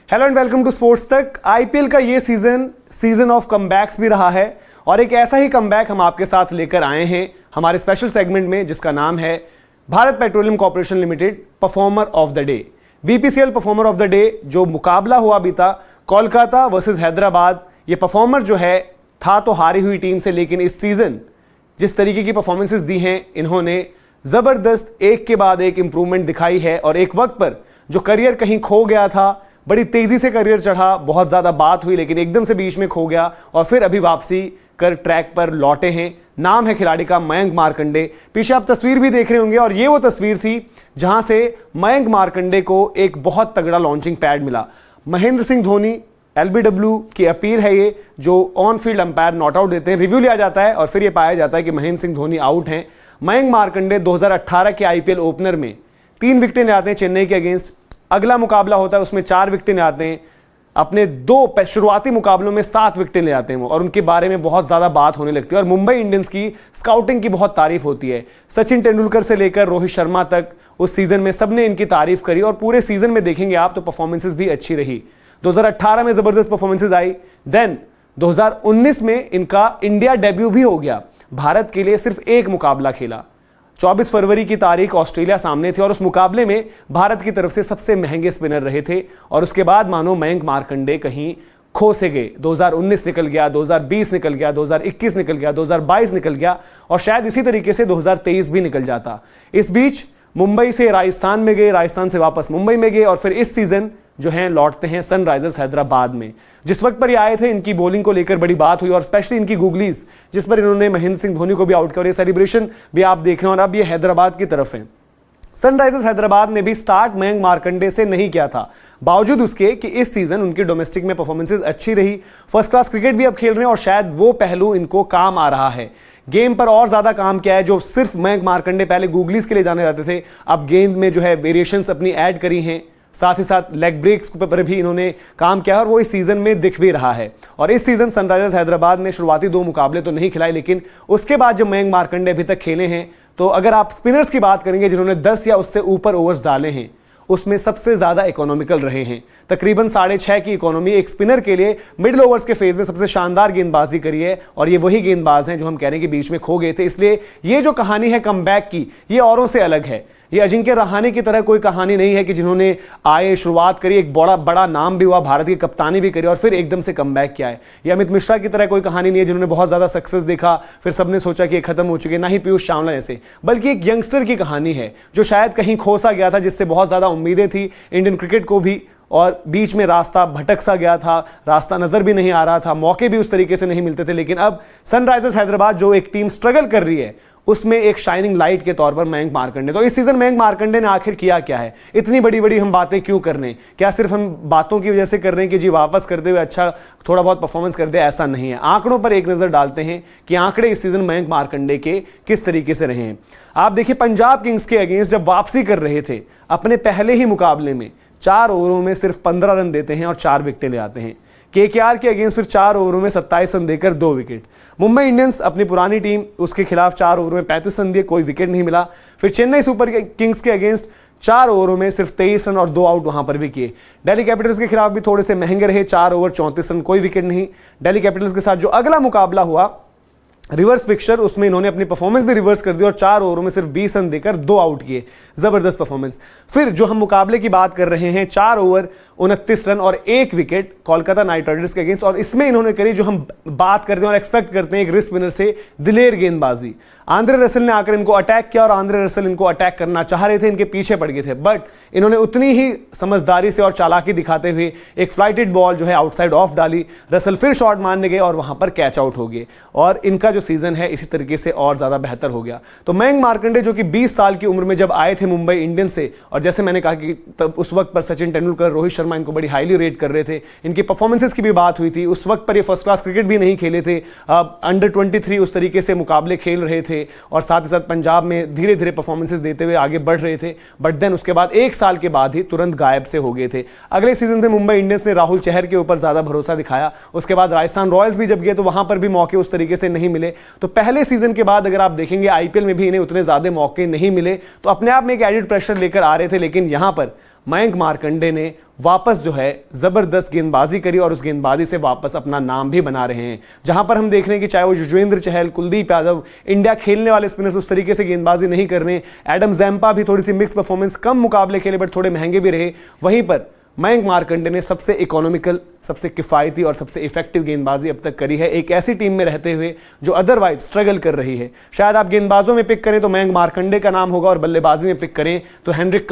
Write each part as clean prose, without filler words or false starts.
Hello and welcome to sports Tak. IPL का ये season of comebacks भी रहा है और एक ऐसा ही कमबैक हम आपके साथ लेकर आए हैं हमारे स्पेशल सेगमेंट में, जिसका नाम है Bharat petroleum corporation limited performer of the day, BPCL performer of the day. जो मुकाबला हुआ भी था कोलकाता वर्सेस हैदराबाद, ये परफॉर्मर जो है था तो हारी हुई टीम से, लेकिन इस सीजन जिस तरीके की परफॉर्मेंसेस दी हैं इन्होंने जबरदस्त एक के बाद एक इंप्रूवमेंट दिखाई है। और एक वक्त पर जो करियर कहीं खो गया था, बड़ी तेजी से करियर चढ़ा, बहुत ज्यादा बात हुई, लेकिन एकदम से बीच में खो गया और फिर अभी वापसी कर ट्रैक पर लौटे हैं। नाम है खिलाड़ी का मयंक मार्कंडे। पीछे आप तस्वीर भी देख रहे होंगे और ये वो तस्वीर थी जहां से मयंक मार्कंडे को एक बहुत तगड़ा लॉन्चिंग पैड मिला। महेंद्र सिंह धोनी एलबीडब्ल्यू की अपील है ये, जो on field umpire not out देते हैं, रिव्यू लिया जाता है और फिर यह पाया जाता है कि महेंद्र सिंह धोनी आउट हैं। मयंक मार्कंडे 2018 के आईपीएल ओपनर में 3 विकेटें ले आते हैं चेन्नई के अगेंस्ट। अगला मुकाबला होता है उसमें 4 विकेटें ले आते हैं। अपने 2 शुरुआती मुकाबलों में 7 विकेटें ले आते हैं वो, और उनके बारे में बहुत ज्यादा बात होने लगती है और मुंबई इंडियंस की स्काउटिंग की बहुत तारीफ होती है। सचिन तेंदुलकर से लेकर रोहित शर्मा तक उस सीजन में सबने इनकी तारीफ करी और पूरे सीजन में देखेंगे आप तो परफॉर्मेंसेस भी अच्छी रही। 2018 में जबरदस्त परफॉर्मेंसेस आई। देन 2019 में इनका इंडिया डेब्यू भी हो गया। भारत के लिए सिर्फ एक मुकाबला खेला, 24 फरवरी की तारीख ऑस्ट्रेलिया सामने थी और उस मुकाबले में भारत की तरफ से सबसे महंगे स्पिनर रहे थे। और उसके बाद मानो मयंक मार्कंडे कहीं खो से गए। 2019 निकल गया, 2020 निकल गया, 2021 निकल गया, 2022 निकल गया और शायद इसी तरीके से 2023 भी निकल जाता। इस बीच मुंबई से राजस्थान में गए, राजस्थान से वापस मुंबई में गए और फिर इस सीजन जो हैं लौटते हैं सनराइजर्स हैदराबाद में। जिस वक्त पर ये आए थे इनकी बॉलिंग को लेकर बड़ी बात हुई और स्पेशली इनकी गूगलीज, जिस पर इन्होंने महेंद्र सिंह धोनी को भी आउट किया और ये सेलिब्रेशन भी आप देख रहे हैं। और अब ये हैदराबाद की तरफ है। सनराइजर्स हैदराबाद ने भी स्टार्ट मयंक मार्कंडे से नहीं किया था, बावजूद उसके कि इस सीजन उनकी डोमेस्टिक में परफॉर्मेंसेज अच्छी रही, फर्स्ट क्लास क्रिकेट भी अब खेल रहे हैं और शायद वो पहलू इनको काम आ रहा है। गेम पर और ज्यादा काम किया है। जो सिर्फ मयंक मार्कंडे पहले गूगलीज के लिए जाने जाते थे, अब गेंद में जो है वेरिएशंस अपनी ऐड करी हैं, साथ ही साथ लेग ब्रेक्स पर भी इन्होंने काम किया और वो इस सीजन में दिख भी रहा है। और इस सीजन सनराइजर्स हैदराबाद ने शुरुआती 2 मुकाबले तो नहीं खिलाए, लेकिन उसके बाद जब मयंक मार्कंडे अभी तक खेले हैं तो अगर आप स्पिनर्स की बात करेंगे जिन्होंने 10 या उससे ऊपर ओवर्स डाले हैं, उसमें सबसे ज्यादा इकोनॉमिकल रहे हैं। तकरीबन 6.5 की इकोनॉमी एक स्पिनर के लिए मिडिल ओवर्स के फेज में सबसे शानदार गेंदबाजी करी है और ये वही गेंदबाज हैं जो हम कह रहे हैं कि बीच में खो गए थे। इसलिए ये जो कहानी है कमबैक की, ये औरों से अलग है। ये अजिंक्य रहाणे की तरह कोई कहानी नहीं है कि जिन्होंने आए, शुरुआत करी, एक बड़ा नाम भी हुआ, भारत की कप्तानी भी करी और फिर एकदम से कमबैक किया है। ये अमित मिश्रा की तरह कोई कहानी नहीं है जिन्होंने बहुत ज्यादा सक्सेस देखा फिर सबने सोचा कि ये खत्म हो चुके, ना ही पीयूष चावला जैसे, बल्कि एक यंगस्टर की कहानी है जो शायद कहीं खो सा गया था, जिससे बहुत ज्यादा उम्मीदें थी इंडियन क्रिकेट को भी, और बीच में रास्ता भटक सा गया था, रास्ता नजर भी नहीं आ रहा था, मौके भी उस तरीके से नहीं मिलते थे। लेकिन अब सनराइजर्स हैदराबाद जो एक टीम स्ट्रगल कर रही है, उसमें एक शाइनिंग लाइट के तौर पर मयंक मार्कंडे। तो इस सीजन मयंक मार्कंडे ने आखिर किया क्या है? इतनी बड़ी बड़ी हम बातें क्यों कर रहे हैं? क्या सिर्फ हम बातों की वजह से कर रहे हैं कि जी वापस करते हुए अच्छा थोड़ा बहुत परफॉर्मेंस कर दे? ऐसा नहीं है। आंकड़ों पर एक नजर डालते हैं कि आंकड़े इस सीजन मयंक मार्कंडे के किस तरीके से रहे हैं। आप देखिए, पंजाब किंग्स के अगेंस्ट जब वापसी कर रहे थे अपने पहले ही मुकाबले में 4 ओवरों में सिर्फ 15 रन देते हैं और 4 विकेटें ले आते हैं। केकेआर के अगेंस्ट फिर 4 ओवरों में 27 रन देकर 2 विकेट। मुंबई इंडियंस अपनी पुरानी टीम, उसके खिलाफ 4 ओवरों में 35 रन दिए, कोई विकेट नहीं मिला। फिर चेन्नई सुपर किंग्स के अगेंस्ट 4 ओवरों में सिर्फ 23 रन और 2 आउट वहां पर भी किए। दिल्ली कैपिटल्स के खिलाफ भी थोड़े से महंगे रहे, 4 ओवर 34 रन, कोई विकेट नहीं। दिल्ली कैपिटल्स के साथ जो अगला मुकाबला हुआ रिवर्स फिक्सचर, उसमें इन्होंने अपनी परफॉर्मेंस भी रिवर्स कर दी और 4 ओवरों में सिर्फ 20 रन देकर 2 आउट किए। जबरदस्त परफॉर्मेंस। फिर जो हम मुकाबले की बात कर रहे हैं, 4 ओवर 29 रन और 1 विकेट कोलकाता नाइट राइडर्स के अगेंस्ट, और इसमें इन्होंने करी जो हम बात करते हैं और एक्सपेक्ट करते हैं एक रिस्ट विनर से, दिलेर गेंदबाजी। आंद्रे रसल ने आकर इनको अटैक किया और आंद्रे रसल इनको अटैक करना चाह रहे थे, इनके पीछे पड़ गए थे, बट इन्होंने उतनी ही समझदारी से और चालाकी दिखाते हुए एक फ्लाइटेड बॉल जो है आउटसाइड ऑफ डाली। रसल फिर शॉट मारने गए और वहां पर कैच आउट हो गए और इनका जो सीजन है इसी तरीके से और ज्यादा बेहतर हो गया। तो मयंक मार्कंडे जो कि 20 साल की उम्र में जब आए थे मुंबई इंडियंस से, और जैसे मैंने कहा कि तब उस वक्त पर सचिन तेंदुलकर, रोहित शर्मा इनको बड़ी हाईली रेट कर रहे थे, इनकी परफॉर्मेंसेस की भी बात हुई थी। उस वक्त पर ये फर्स्ट क्लास क्रिकेट भी नहीं खेले थे, अंडर 23 उस तरीके से मुकाबले खेल रहे थे और साथ ही साथ पंजाब में धीरे धीरे परफॉर्मेंसेस देते हुए आगे बढ़ रहे थे। बट देन उसके बाद 1 साल के बाद ही तुरंत गायब से हो गए थे। अगले सीजन में मुंबई इंडियंस ने राहुल चहर के ऊपर ज्यादा भरोसा दिखाया। उसके बाद राजस्थान रॉयल्स भी जब गए तो वहां पर भी मौके उस तरीके से नहीं मिले। तो पहले सीजन के बाद अगर आप देखेंगे आईपीएल में भी इन्हें उतने ज्यादा मौके नहीं मिले, तो अपने आप में एक एडिड प्रेशर लेकर आ रहे थे। लेकिन यहां पर मयंक मार्कंडे ने वापस जो है जबरदस्त गेंदबाजी करी और उस गेंदबाजी से वापस अपना नाम भी बना रहे हैं। जहां पर हम देख रहे हैं कि चाहे वो युजवेंद्र चहल, कुलदीप यादव, इंडिया खेलने वाले स्पिनर्स उस तरीके से गेंदबाजी नहीं कर रहे। एडम जैम्पा भी थोड़ी सी मिक्स परफॉर्मेंस, कम मुकाबले खेले बट थोड़े महंगे भी रहे। वहीं पर मयंक मार्कंडे ने सबसे इकोनॉमिकल, सबसे किफ़ायती और सबसे इफेक्टिव गेंदबाजी अब तक करी है, एक ऐसी टीम में रहते हुए जो अदरवाइज स्ट्रगल कर रही है। शायद आप गेंदबाजों में पिक करें तो मयंक मार्कंडे का नाम होगा और बल्लेबाजी में पिक करें तो हेनरिक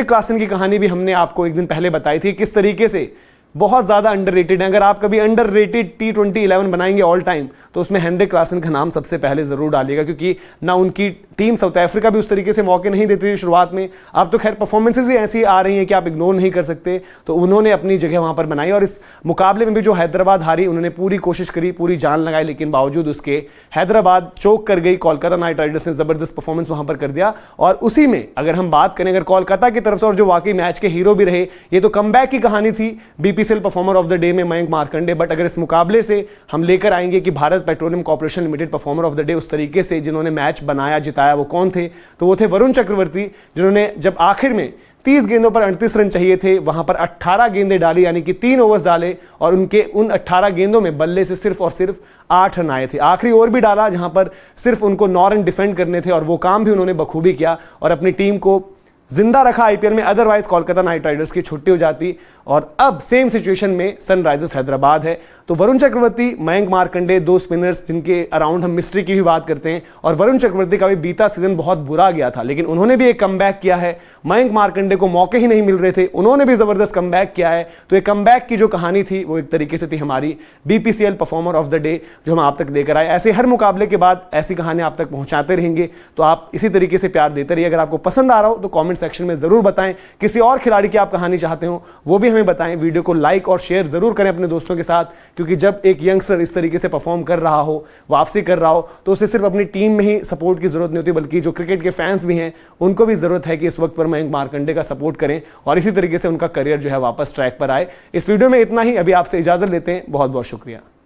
क्लासन की कहानी भी हमने आपको एक दिन पहले बताई थी, किस तरीके से बहुत ज़्यादा अंडररेटेड है। अगर आप कभी अंडररेटेड T20 11 बनाएंगे ऑल टाइम तो उसमें हेनरिक क्लासन का नाम सबसे पहले ज़रूर डालिएगा, क्योंकि ना उनकी टीम साउथ अफ्रीका भी उस तरीके से मौके नहीं देती थी शुरुआत में। अब तो खैर परफॉर्मेंसेज ही ऐसी आ रही हैं कि आप इग्नोर नहीं कर सकते, तो उन्होंने अपनी जगह वहाँ पर बनाई। और इस मुकाबले में भी जो हैदराबाद हारी, उन्होंने पूरी कोशिश करी, पूरी जान लगाई, लेकिन बावजूद उसके हैदराबाद चोक कर गई। कोलकाता नाइट राइडर्स ने ज़बरदस्त परफॉर्मेंस वहाँ पर कर दिया। और उसी में अगर हम बात करें अगर कोलकाता की तरफ से, और जो वाकई मैच के हीरो भी रहे, ये तो कमबैक की कहानी थी BPCL performer of the day में मयंक मार्कंडे। बट अगर इस मुकाबले से हम लेकर आएंगे कि Bharat petroleum corporation limited performer of the day उस तरीके से जिन्होंने मैच बनाया, जिताया, वो कौन थे? तो वो थे वरुण चक्रवर्ती, जिन्होंने जब आखिर में 30 गेंदों पर 38 रन चाहिए थे, वहां पर 18 गेंदें डाली, यानी कि 3 ओवर्स डाले और उनके उन 18 गेंदों में बल्ले से सिर्फ और सिर्फ 8 रन आए थे। आखिरी ओवर भी डाला जहां पर सिर्फ उनको 9 रन डिफेंड करने थे और वो काम भी उन्होंने बखूबी किया और अपनी टीम को जिंदा रखा IPL में। अदरवाइज कोलकाता नाइट राइडर्स की छुट्टी हो जाती और अब सेम सिचुएशन में सनराइजर्स हैदराबाद है। तो वरुण चक्रवर्ती, मयंक मार्कंडे, 2 स्पिनर्स जिनके अराउंड हम मिस्ट्री की भी बात करते हैं। और वरुण चक्रवर्ती का भी बीता सीजन बहुत बुरा गया था, लेकिन उन्होंने भी एक कमबैक किया है। मयंक मार्कंडे को मौके ही नहीं मिल रहे थे, उन्होंने भी जबरदस्त कमबैक किया है। तो एक कमबैक की जो कहानी थी वो एक तरीके से थी हमारी BPCL performer of the day, जो हम आप तक लेकर आए। ऐसे हर मुकाबले के बाद ऐसी कहानी आप तक पहुंचाते रहेंगे, तो आप इसी तरीके से प्यार देते रहिए। अगर आपको पसंद आ रहा हो तो कॉमेंट सेक्शन में जरूर बताएं। किसी और खिलाड़ी की आप कहानी चाहते हो वो भी हमें बताएं। वीडियो को लाइक और शेयर जरूर करें अपने दोस्तों के साथ, क्योंकि जब एक यंगस्टर इस तरीके से परफॉर्म कर रहा हो, वापसी कर रहा हो, तो उसे सिर्फ अपनी टीम में ही सपोर्ट की जरूरत नहीं होती, बल्कि जो क्रिकेट के फैंस भी हैं उनको भी जरूरत है कि इस वक्त पर मयंक मार्कंडे का सपोर्ट करें और इसी तरीके से उनका करियर जो है वापस ट्रैक पर आए। इस वीडियो में इतना ही, अभी आपसे इजाजत लेते हैं। बहुत बहुत शुक्रिया।